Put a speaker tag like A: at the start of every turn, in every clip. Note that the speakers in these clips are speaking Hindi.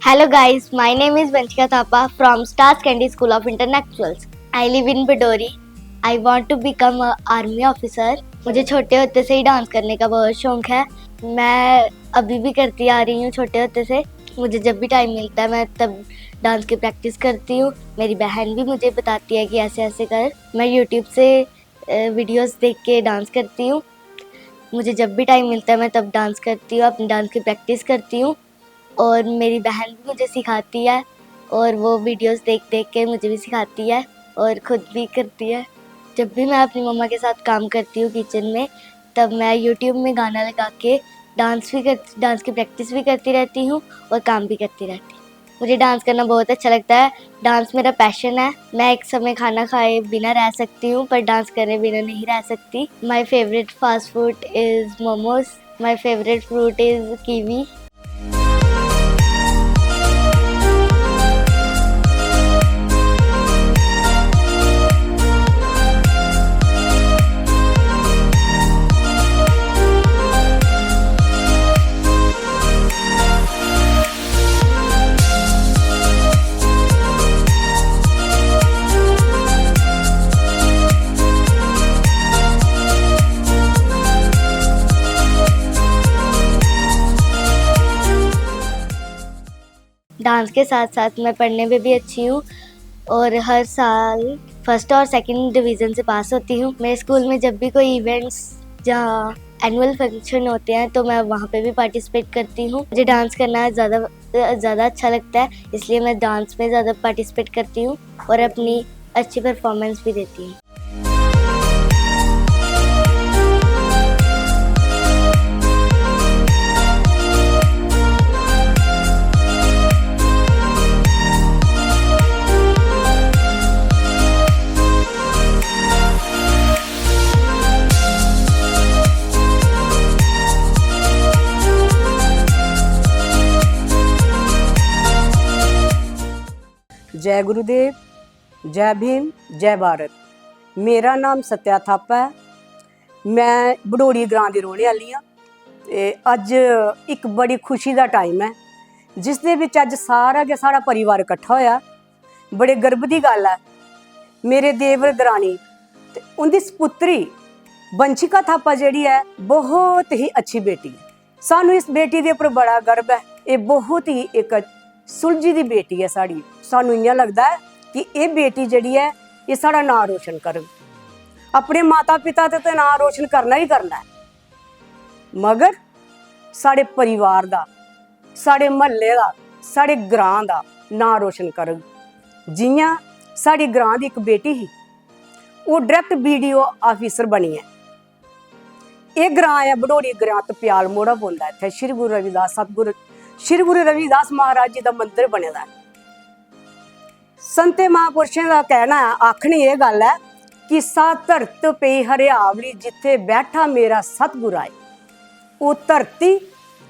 A: Hello guys, my name is Vanchika Thapa from Stars Candy School of Intellectuals. I live in Bidori. I want to become a army officer. मुझे छोटे होते से ही डांस करने का बहुत शौक है। मैं अभी भी करती आ रही हूँ छोटे होते से। मुझे जब भी टाइम मिलता है मैं तब डांस की प्रैक्टिस करती हूँ। मेरी बहन भी मुझे बताती है कि ऐसे ऐसे कर। मैं यूट्यूब से वीडियोस देख के डांस करती हूँ। मुझे जब भी टाइम मिलता है मैं तब डांस करती हूँ, अपनी डांस की प्रैक्टिस करती हूँ और मेरी बहन भी मुझे सिखाती है और वो वीडियोस देख देख के मुझे भी सिखाती है और ख़ुद भी करती है। जब भी मैं अपनी मम्मा के साथ काम करती हूँ किचन में तब मैं यूट्यूब में गाना लगा के डांस की प्रैक्टिस भी करती रहती हूँ और काम भी करती रहती हूँ। मुझे डांस करना बहुत अच्छा लगता है। डांस मेरा पैशन है। मैं एक समय खाना खाए बिना रह सकती हूँ पर डांस करे बिना नहीं रह सकती। My favourite fast food is momos. My favourite fruit is kiwi. Dance के साथ साथ मैं पढ़ने में भी अच्छी हूँ और हर साल फर्स्ट और सेकंड डिवीज़न से पास होती हूँ। मेरे स्कूल में जब भी कोई इवेंट्स जहाँ एनुअल फंक्शन होते हैं तो मैं वहाँ पे भी पार्टिसिपेट करती हूँ। मुझे डांस करना ज़्यादा अच्छा लगता है, इसलिए मैं डांस में ज़्यादा पार्टिसिपेट करती हूँ और अपनी अच्छी परफॉर्मेंस भी देती हूँ।
B: जय गुरुदेव, जय भीम, जय भारत। मेरा नाम सत्या थापा है। मैं बडोड़ी ग्रां दी रौहने वाली हाँ ते अज एक बड़ी खुशी का टाइम है जिस दे विच अज सारा के सारा परिवार इकट्ठा होया। बड़े गर्व की गल है। मेरे देवर दरानी ते उनकी सपुत्री वंशिका थापा जिहड़ी है बहुत ही अच्छी बेटी है। सानू इस बेटी के उपर बड़ा गर्व है। ये बहुत ही एक सुलझी दी बेटी है साड़ी। सानू इ'यां लगदा है कि ये बेटी जिहड़ी है ये साड़ा नाम रोशन करग। अपने माता पिता ते तो नाम रोशन करना ही करना है, मगर साढ़े परिवार दा, साढ़े महल्ले दा, साढ़े ग्रां दा नाम रोशन करग। जियां साड़ी ग्रां दी एक बेटी ही वो डायरैक्ट BDO ऑफिसर बनी है। ये ग्रां है बडोड़ी ग्रां तप्याल मोड़ा पौंदा है। इत्थे श्री गुरु रविदास सतगुरु श्री गुरु रविदास महाराज जी का मंदिर बने दा है। संते महापुरुषों का कहना है, आखनी ये गल है कि सा धरत पे हरियावली जिथे बैठा मेरा सतगुर आए। वो धरती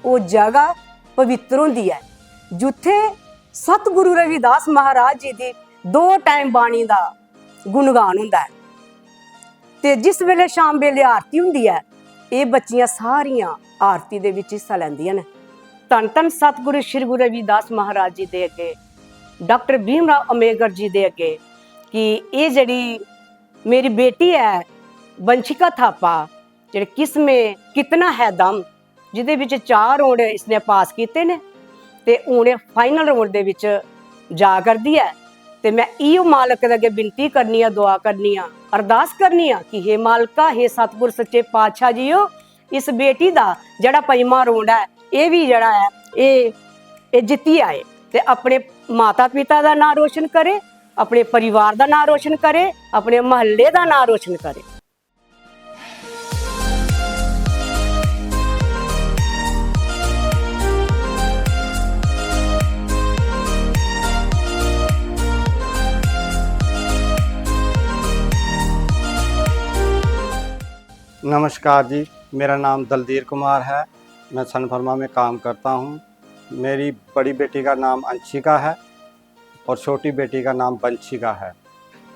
B: वो जगह पवित्र होंदी है जिथे सतगुरु रविदास महाराज जी की 2 टाइम बाणी का गुणगान होंदा है। ते जिस वेले शाम वेले आरती हुंदी है ये बच्चियां सारियां आरती दे विच हिस्सा लैंदियां ने। धन धन सतगुरु श्री गुरु रविदास महाराज जी दे अगे, डॉक्टर भीमराव अम्बेडकर जी दे अगे कि ये जड़ी मेरी बेटी है वंशिका थापा, जेड़े किस्में कितना है दम, जिदे विच 4 राउंड इसने पास किए ने ते हुण फाइनल राउंड दे विच जा करदी है। ते मैं इहो मालक दे अगे विनती करनी है, दुआ करनी है, अरदास करनी है कि हे मालका, हे सतगुर सच्चे पातशाह जीओ, इस बेटी दा जड़ा 5वां राउंड है ये भी जड़ा है ये जित्ती आए ते अपने माता पिता का नाम रोशन करे, अपने परिवार का नाम रोशन करे, अपने महल्ले का नाम रोशन करे।
C: नमस्कार जी, मेरा नाम दलदीर कुमार है। मैं सनफर्मा में काम करता हूँ। मेरी बड़ी बेटी का नाम अंशिका है और छोटी बेटी का नाम वंशिका है।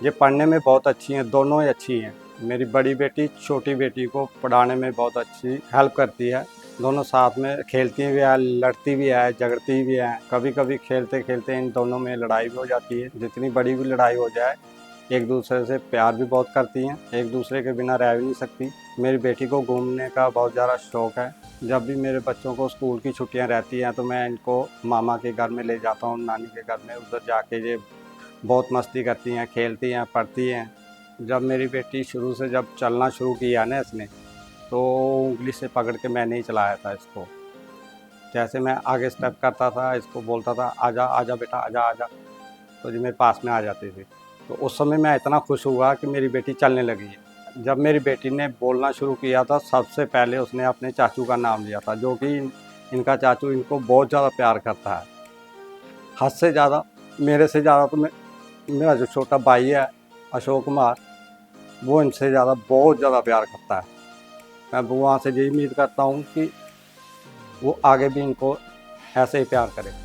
C: ये पढ़ने में बहुत अच्छी हैं, दोनों ही अच्छी हैं। मेरी बड़ी बेटी छोटी बेटी को पढ़ाने में बहुत अच्छी हेल्प करती है। दोनों साथ में खेलती भी है, लड़ती भी है, झगड़ती भी है। कभी कभी खेलते खेलते इन दोनों में लड़ाई भी हो जाती है। जितनी बड़ी भी लड़ाई हो जाए, एक दूसरे से प्यार भी बहुत करती हैं, एक दूसरे के बिना रह भी नहीं सकती। मेरी बेटी को घूमने का बहुत ज़्यादा शौक़ है। जब भी मेरे बच्चों को स्कूल की छुट्टियां रहती हैं तो मैं इनको मामा के घर में ले जाता हूँ, नानी के घर में। उधर जाके ये बहुत मस्ती करती हैं, खेलती हैं, पढ़ती हैं। जब मेरी बेटी शुरू से जब चलना शुरू किया ना इसने, तो उंगली से पकड़ के मैंने ही चलाया था इसको। जैसे मैं आगे स्टेप करता था, इसको बोलता था आजा आजा बेटा आजा आजा, तो ये मेरे पास में आ जाती थी। तो उस समय मैं इतना खुश हुआ कि मेरी बेटी चलने लगी है। जब मेरी बेटी ने बोलना शुरू किया था, सबसे पहले उसने अपने चाचू का नाम लिया था, जो कि इनका चाचू इनको बहुत ज़्यादा प्यार करता है। हद से ज़्यादा, मेरे से ज़्यादा तो मेरा जो छोटा भाई है अशोक कुमार, वो इनसे ज़्यादा बहुत ज़्यादा प्यार करता है। मैं भगवान से यही उम्मीद करता हूँ कि वो आगे भी इनको ऐसे ही प्यार करे।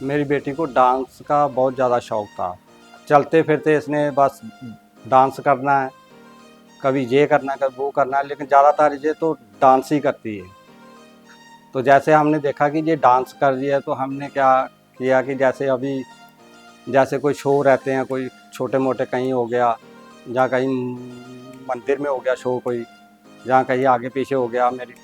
C: मेरी बेटी को डांस का बहुत ज़्यादा शौक़ था। चलते फिरते इसने बस डांस करना है, कभी ये करना है, कभी वो करना है, लेकिन ज़्यादातर ये तो डांस ही करती है। तो जैसे हमने देखा कि ये डांस कर रही है, तो हमने क्या किया कि जैसे कोई शो रहते हैं, कोई छोटे मोटे कहीं हो गया, या कहीं मंदिर में हो गया शो, कोई जहाँ कहीं आगे पीछे हो गया, मेरी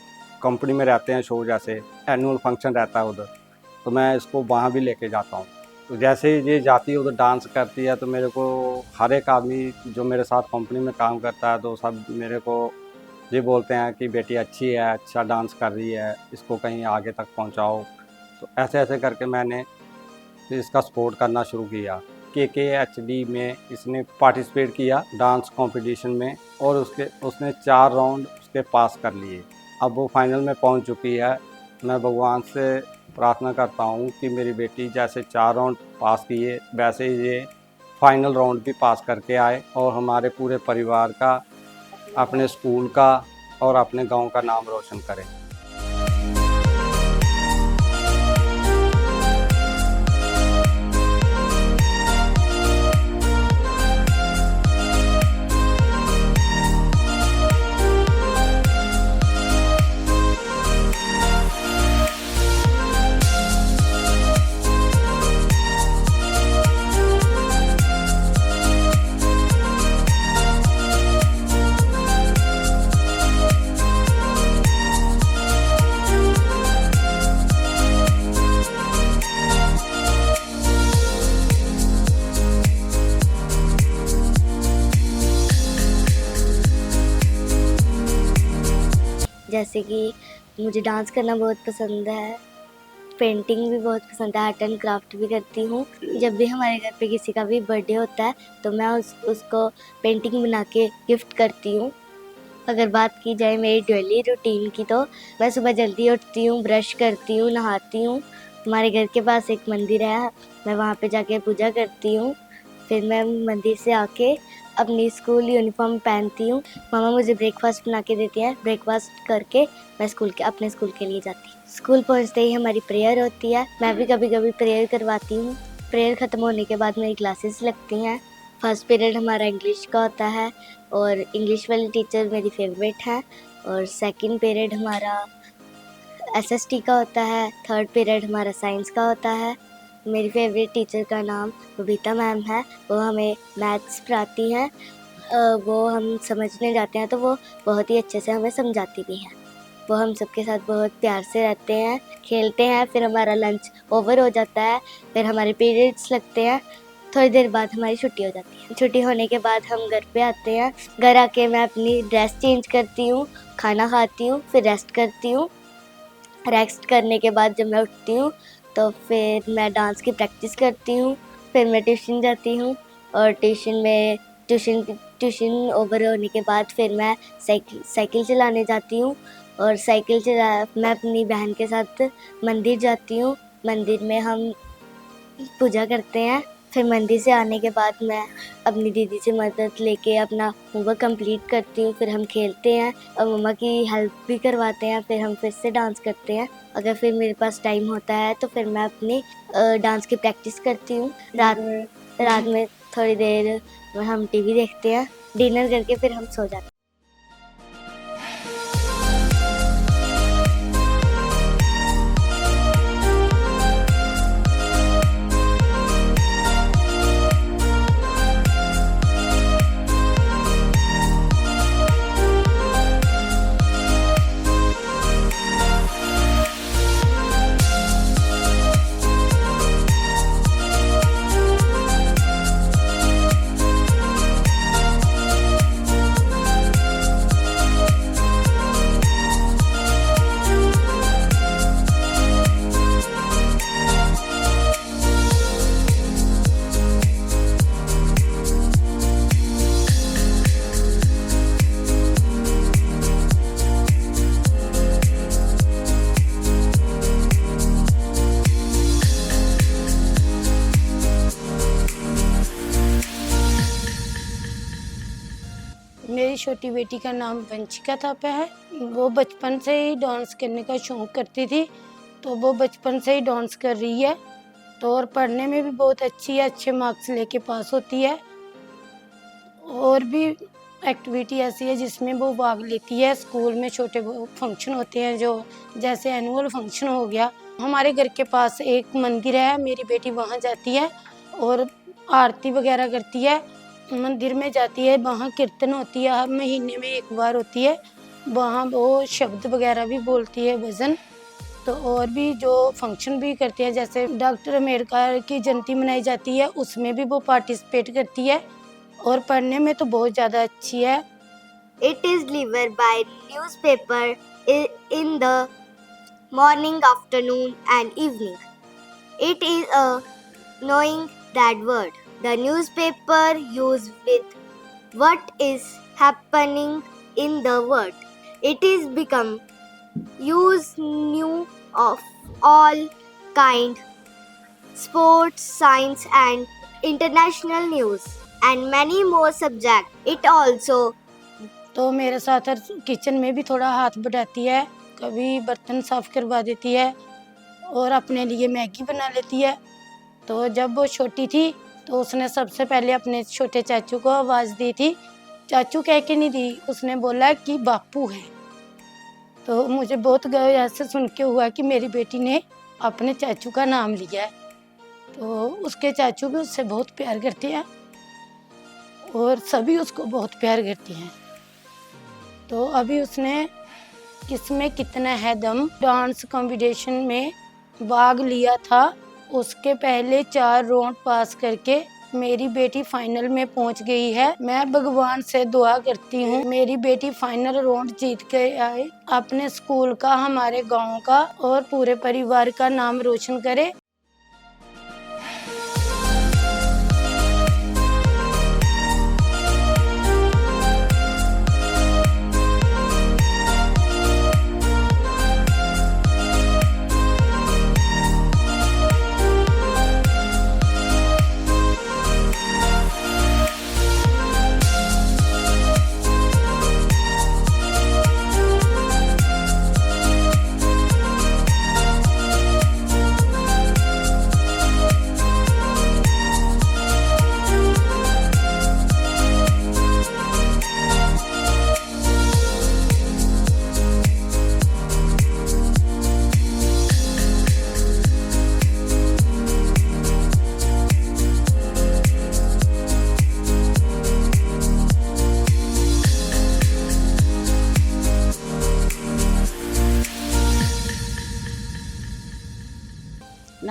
C: कंपनी में रहते हैं शो, जैसे एनुअल फंक्शन रहता है उधर, तो मैं इसको वहाँ भी लेके जाता हूँ। तो जैसे ये जाती है उधर डांस करती है, तो मेरे को हर एक आदमी जो मेरे साथ कंपनी में काम करता है, तो सब मेरे को ये बोलते हैं कि बेटी अच्छी है, अच्छा डांस कर रही है, इसको कहीं आगे तक पहुँचाओ। तो ऐसे ऐसे करके मैंने इसका सपोर्ट करना शुरू किया। KKHD में इसने पार्टिसिपेट किया डांस कंपटीशन में, और उसने 4 राउंड उसके पास कर लिए। अब वो फाइनल में पहुंच चुकी है। मैं भगवान से प्रार्थना करता हूं कि मेरी बेटी जैसे 4 राउंड पास किए, वैसे ही ये फाइनल राउंड भी पास करके आए, और हमारे पूरे परिवार का, अपने स्कूल का और अपने गांव का नाम रोशन करें।
A: जैसे कि मुझे डांस करना बहुत पसंद है, पेंटिंग भी बहुत पसंद है, आर्ट एंड क्राफ्ट भी करती हूँ। जब भी हमारे घर पे किसी का भी बर्थडे होता है तो मैं उसको पेंटिंग बना के गिफ्ट करती हूँ। अगर बात की जाए मेरी डेली रूटीन की, तो मैं सुबह जल्दी उठती हूँ, ब्रश करती हूँ, नहाती हूँ। हमारे घर के पास एक मंदिर है, मैं वहाँ पे जाके पूजा करती हूँ। फिर मैं मंदिर से आके अपनी स्कूल यूनिफॉर्म पहनती हूँ। मामा मुझे ब्रेकफास्ट बना के देती हैं। ब्रेकफास्ट करके मैं अपने स्कूल के लिए जाती हूँ। स्कूल पहुँचते ही हमारी प्रेयर होती है, मैं भी कभी कभी प्रेयर करवाती हूँ। प्रेयर ख़त्म होने के बाद मेरी क्लासेस लगती हैं। फर्स्ट पीरियड हमारा इंग्लिश का होता है, और इंग्लिश वाली टीचर मेरी फेवरेट है। और सेकंड पीरियड हमारा SST का होता है। थर्ड पीरियड हमारा साइंस का होता है। मेरी फेवरेट टीचर का नाम बबीता मैम है। वो हमें मैथ्स पढ़ाती हैं। वो हम समझने जाते हैं तो वो बहुत ही अच्छे से हमें समझाती भी हैं। वो हम सबके साथ बहुत प्यार से रहते हैं, खेलते हैं। फिर हमारा लंच ओवर हो जाता है, फिर हमारे पीरियड्स लगते हैं, थोड़ी देर बाद हमारी छुट्टी हो जाती है। छुट्टी होने के बाद हम घर पे आते हैं। घर आके मैं अपनी ड्रेस चेंज करती हूँ, खाना खाती हूँ, फिर रेस्ट करती हूँ। रेस्ट करने के बाद जब मैं उठती हूँ तो फिर मैं डांस की प्रैक्टिस करती हूँ। फिर मैं ट्यूशन जाती हूँ और ट्यूशन ओवर होने के बाद फिर मैं साइकिल चलाने जाती हूँ। और मैं अपनी बहन के साथ मंदिर जाती हूँ। मंदिर में हम पूजा करते हैं। फिर मंदिर से आने के बाद मैं अपनी दीदी से मदद लेके अपना होमवर्क कंप्लीट करती हूँ। फिर हम खेलते हैं और मम्मा की हेल्प भी करवाते हैं। फिर हम फिर से डांस करते हैं। अगर फिर मेरे पास टाइम होता है तो फिर मैं अपनी डांस की प्रैक्टिस करती हूँ। रात में थोड़ी देर हम टीवी देखते हैं। डिनर करके फिर हम सो जाते हैं।
D: मेरी छोटी बेटी का नाम वंशिका थापा है। वो बचपन से ही डांस करने का शौक़ करती थी, तो वो बचपन से ही डांस कर रही है। तो और पढ़ने में भी बहुत अच्छी है, अच्छे मार्क्स लेके पास होती है। और भी एक्टिविटी ऐसी है जिसमें वो भाग लेती है। स्कूल में छोटे फंक्शन होते हैं, जो जैसे एनुअल फंक्शन हो गया। हमारे घर के पास एक मंदिर है, मेरी बेटी वहाँ जाती है और आरती वगैरह करती है। मंदिर में जाती है, वहाँ कीर्तन होती है, हर महीने में एक बार होती है। वहाँ वो शब्द वगैरह भी बोलती है, भजन। तो और भी जो फंक्शन भी करते हैं, जैसे डॉक्टर अम्बेडकर की जयंती मनाई जाती है, उसमें भी वो पार्टिसिपेट करती है। और पढ़ने में तो बहुत ज़्यादा अच्छी है।
A: It is delivered by newspaper in the morning, afternoon and evening. It is a knowing that word. The newspaper used with what is happening in the world. It is become use new of all kind, sports, science and international news and many more subject. It also
D: तो मेरे साथ किचन में भी थोड़ा हाथ बढ़ाती है, कभी बर्तन साफ करवा देती है और अपने लिए मैगी बना लेती है। तो जब वो छोटी थी तो उसने सबसे पहले अपने छोटे चाचू को आवाज़ दी थी। चाचू कह के नहीं दी, उसने बोला कि बापू है। तो मुझे बहुत ऐसे सुन के हुआ कि मेरी बेटी ने अपने चाचू का नाम लिया है। तो उसके चाचू भी उससे बहुत प्यार करते हैं और सभी उसको बहुत प्यार करती हैं। तो अभी उसने किसमें कितना है दम डांस कंपटीशन में भाग लिया था। उसके पहले 4 राउंड पास करके मेरी बेटी फाइनल में पहुंच गई है। मैं भगवान से दुआ करती हूँ मेरी बेटी फाइनल राउंड जीत के आए, अपने स्कूल का, हमारे गांव का और पूरे परिवार का नाम रोशन करे।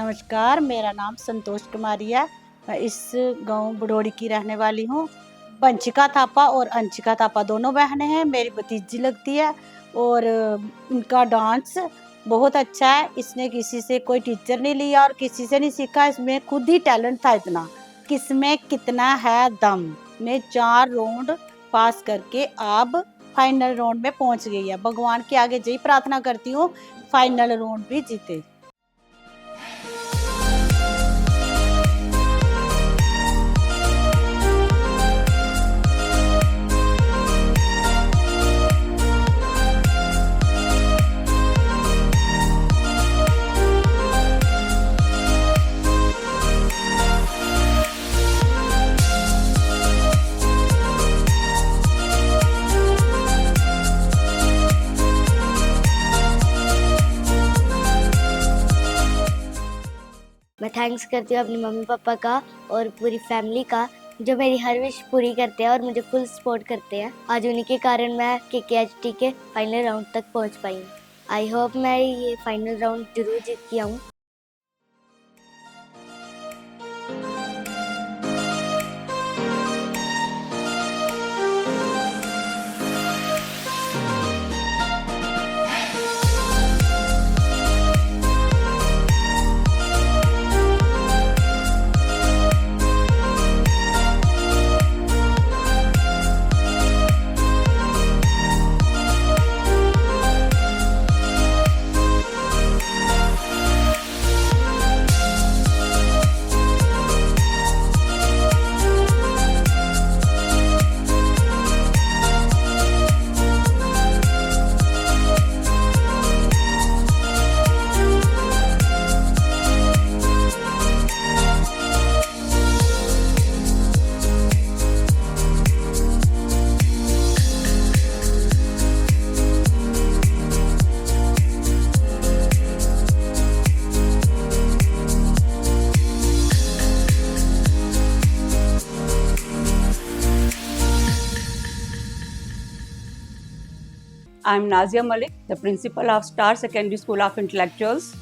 E: नमस्कार, मेरा नाम संतोष कुमारी है। मैं इस गांव बडोड़ी की रहने वाली हूँ। वंशिका थापा और अंशिका थापा दोनों बहनें हैं, मेरी भतीजी लगती है। और इनका डांस बहुत अच्छा है। इसने किसी से कोई टीचर नहीं लिया और किसी से नहीं सीखा, इसमें खुद ही टैलेंट था इतना। किसमें कितना है दम ने 4 राउंड पास करके अब फाइनल राउंड में पहुंच गई है। भगवान के आगे यही प्रार्थना करती हूँ फाइनल राउंड भी जीते।
A: मैं थैंक्स करती हूँ अपनी मम्मी पापा का और पूरी फैमिली का, जो मेरी हर विश पूरी करते हैं और मुझे फुल सपोर्ट करते हैं। आज उन्हीं के कारण मैं KKHT के फाइनल राउंड तक पहुँच पाई हूँ। आई होप मैं ये फाइनल राउंड जरूर जीत के आऊँ।
B: I'm Nazia Malik, the principal of Star Secondary School of Intellectuals.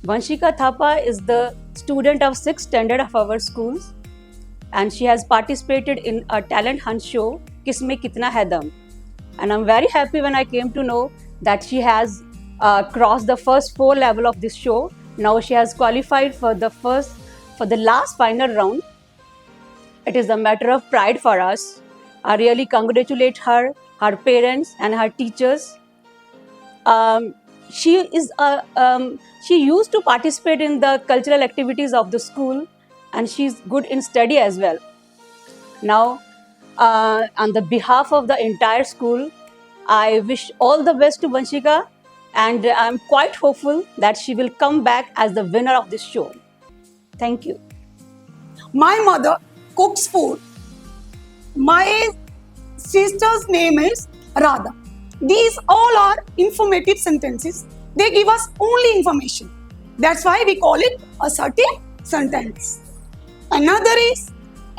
B: Vanshika Thapa is the student of 6th standard of our schools, and she has participated in a talent hunt show, Kisme Kitna Hai Dam. And I'm very happy when I came to know that she has crossed the first 4 level of this show. Now she has qualified for the last final round. It is a matter of pride for us. I really congratulate her parents and her teachers. She used to participate in the cultural activities of the school, and she's good in study as well. Now, on the behalf of the entire school, I wish all the best to Vanshika, and I'm quite hopeful that she will come back as the winner of this show. Thank you.
F: My mother cooks food. My sister's name is Radha. These all are informative sentences. They give us only information. That's why we call it assertive sentence. Another is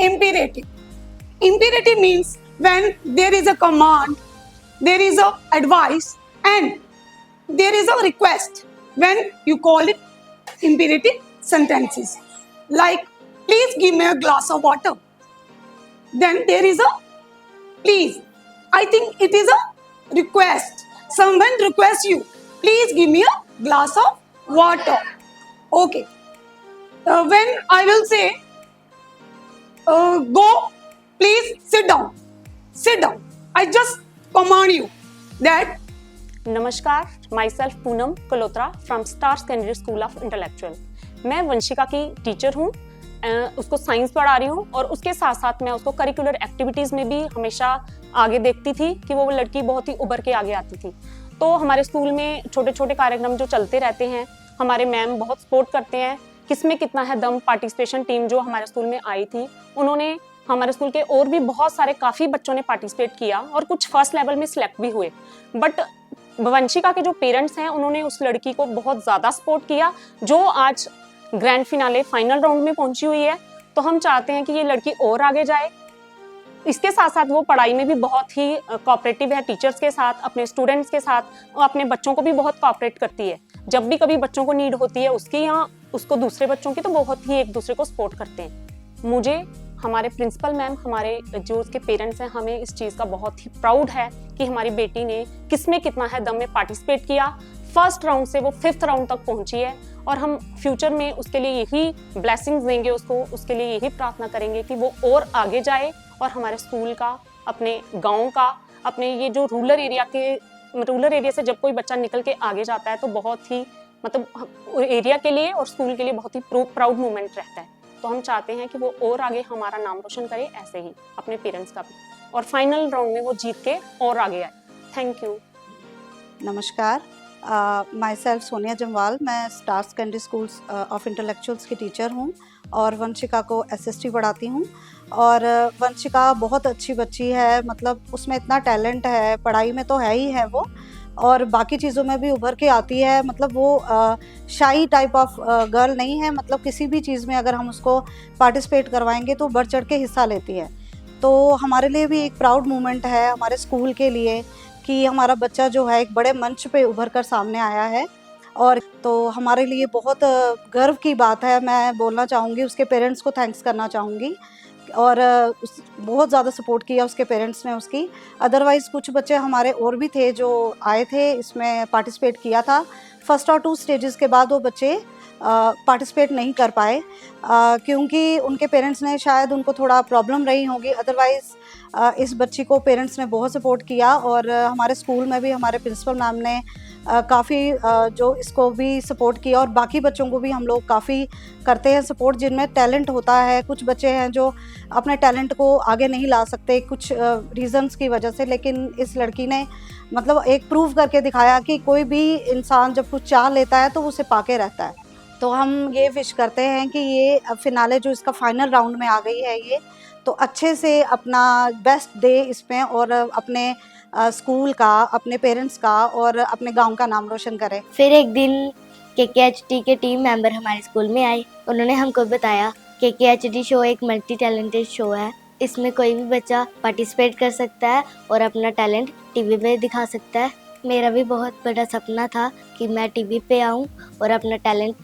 F: imperative. Imperative means when there is a command, there is a advice, and there is a request. When you call it imperative sentences, like please give me a glass of water. Then there is a please. I think it is a request. Someone requests you, please give me a glass of water. Okay. When I will say, go, please sit down. Sit down. I just command you that.
G: नमस्कार, myself Poonam Kalotra from star secondary school of intellectual. मैं वंशिका की टीचर हूँ, उसको साइंस पढ़ा रही हूँ और उसके साथ साथ मैं उसको करिकुलर एक्टिविटीज़ में भी हमेशा आगे देखती थी कि वो लड़की बहुत ही उभर के आगे आती थी। तो हमारे स्कूल में छोटे छोटे कार्यक्रम जो चलते रहते हैं, हमारे मैम बहुत सपोर्ट करते हैं। किसमें कितना है दम पार्टिसिपेशन टीम जो हमारे स्कूल में आई थी, उन्होंने हमारे स्कूल के और भी बहुत सारे काफ़ी बच्चों ने पार्टिसिपेट किया और कुछ फर्स्ट लेवल में सिलेक्ट भी हुए। बट वंशिका के जो पेरेंट्स हैं उन्होंने उस लड़की को बहुत ज़्यादा सपोर्ट किया, जो आज ग्रैंड फिनाले फाइनल राउंड में पहुंची हुई है। तो हम चाहते हैं कि ये लड़की और आगे जाए। इसके साथ साथ वो पढ़ाई में भी बहुत ही कोऑपरेटिव है, टीचर्स के साथ, अपने स्टूडेंट्स के साथ और अपने बच्चों को भी बहुत कोऑपरेट करती है। जब भी कभी बच्चों को नीड होती है उसकी या उसको दूसरे बच्चों की, तो बहुत ही एक दूसरे को सपोर्ट करते हैं। मुझे हमारे प्रिंसिपल मैम, हमारे जो उसके पेरेंट्स हैं, हमें इस चीज़ का बहुत ही प्राउड है कि हमारी बेटी ने किसमें कितना है दम में पार्टिसिपेट किया। फर्स्ट राउंड से वो 5th राउंड तक पहुंची है और हम फ्यूचर में उसके लिए यही ब्लेसिंग्स देंगे उसको, उसके लिए यही प्रार्थना करेंगे कि वो और आगे जाए और हमारे स्कूल का, अपने गाँव का, अपने ये जो रूरल एरिया से जब कोई बच्चा निकल के आगे जाता है तो बहुत ही मतलब एरिया के लिए और स्कूल के लिए बहुत ही प्राउड मोमेंट रहता है। तो हम चाहते हैं कि वो और आगे हमारा नाम रोशन करे, ऐसे ही अपने पेरेंट्स का भी, और फाइनल राउंड में वो जीत के और आगे आए। Thank you.
H: नमस्कार, माई सेल्फ सोनिया जमवाल, मैं star secondary school of intellectuals की टीचर हूँ और वंशिका को SST पढ़ाती हूँ। और वंशिका बहुत अच्छी बच्ची है, मतलब उसमें इतना टैलेंट है, पढ़ाई में तो है ही है वो, और बाकी चीज़ों में भी उभर के आती है। मतलब वो शाई टाइप ऑफ गर्ल नहीं है, मतलब किसी भी चीज़ में अगर हम उसको पार्टिसिपेट करवाएंगे तो बढ़ चढ़ के हिस्सा लेती है। तो हमारे लिए भी एक प्राउड मोमेंट है हमारे स्कूल के लिए कि हमारा बच्चा जो है एक बड़े मंच पे उभर कर सामने आया है, और तो हमारे लिए बहुत गर्व की बात है। मैं बोलना चाहूँगी, उसके पेरेंट्स को थैंक्स करना चाहूँगी, और बहुत ज़्यादा सपोर्ट किया उसके पेरेंट्स ने उसकी। अदरवाइज़ कुछ बच्चे हमारे और भी थे जो आए थे, इसमें पार्टिसिपेट किया था। फर्स्ट और 2 स्टेजेस के बाद वो बच्चे पार्टिसिपेट नहीं कर पाए क्योंकि उनके पेरेंट्स ने शायद उनको थोड़ा प्रॉब्लम रही होगी। अदरवाइज़ इस बच्ची को पेरेंट्स ने बहुत सपोर्ट किया, और हमारे स्कूल में भी हमारे प्रिंसिपल मैम ने काफ़ी जो इसको भी सपोर्ट किया, और बाकी बच्चों को भी हम लोग काफ़ी करते हैं सपोर्ट जिनमें टैलेंट होता है। कुछ बच्चे हैं जो अपने टैलेंट को आगे नहीं ला सकते कुछ रीज़न्स की वजह से, लेकिन इस लड़की ने मतलब एक प्रूव करके दिखाया कि कोई भी इंसान जब कुछ चाह लेता है तो उसे पाके रहता है। तो हम ये विश करते हैं कि ये फिनाले जो इसका फाइनल राउंड में आ गई है, ये तो अच्छे से अपना बेस्ट दे इसमें, और अपने स्कूल का, अपने पेरेंट्स का और अपने गांव का नाम रोशन करे।
A: फिर एक दिन KKHD के टीम मेंबर हमारे स्कूल में आए। उन्होंने हमको बताया KKHD शो एक मल्टी टैलेंटेड शो है, इसमें कोई भी बच्चा पार्टिसिपेट कर सकता है और अपना टैलेंट टीवी पे दिखा सकता है। मेरा भी बहुत बड़ा सपना था कि मैं टीवी पे आऊँ और अपना टैलेंट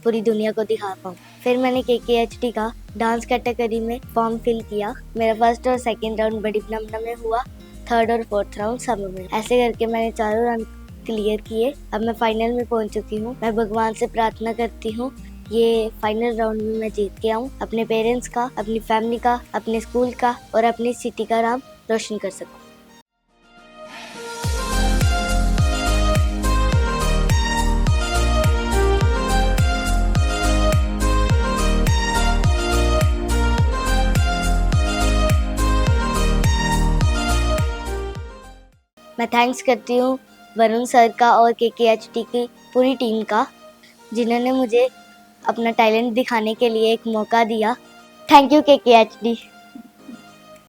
A: पूरी दुनिया को दिखा पाऊँ। फिर मैंने KKHD का डांस कैटेगरी में फॉर्म फिल किया। मेरा फर्स्ट और सेकंड राउंड बड़ी ब्रह्मण्य में हुआ, 3rd और 4th राउंड सब में। ऐसे करके मैंने 4 राउंड क्लियर किए। अब मैं फाइनल में पहुंच चुकी हूँ। मैं भगवान से प्रार्थना करती हूँ ये फाइनल राउंड में मैं जीत के आऊँ, अपने पेरेंट्स का, अपनी फैमिली का, अपने स्कूल का और अपनी सिटी का नाम रोशन कर सकूँ। मैं थैंक्स करती हूँ वरुण सर का और KKHD की पूरी टीम का, जिन्होंने मुझे अपना टैलेंट दिखाने के लिए एक मौका दिया। Thank you KKHD।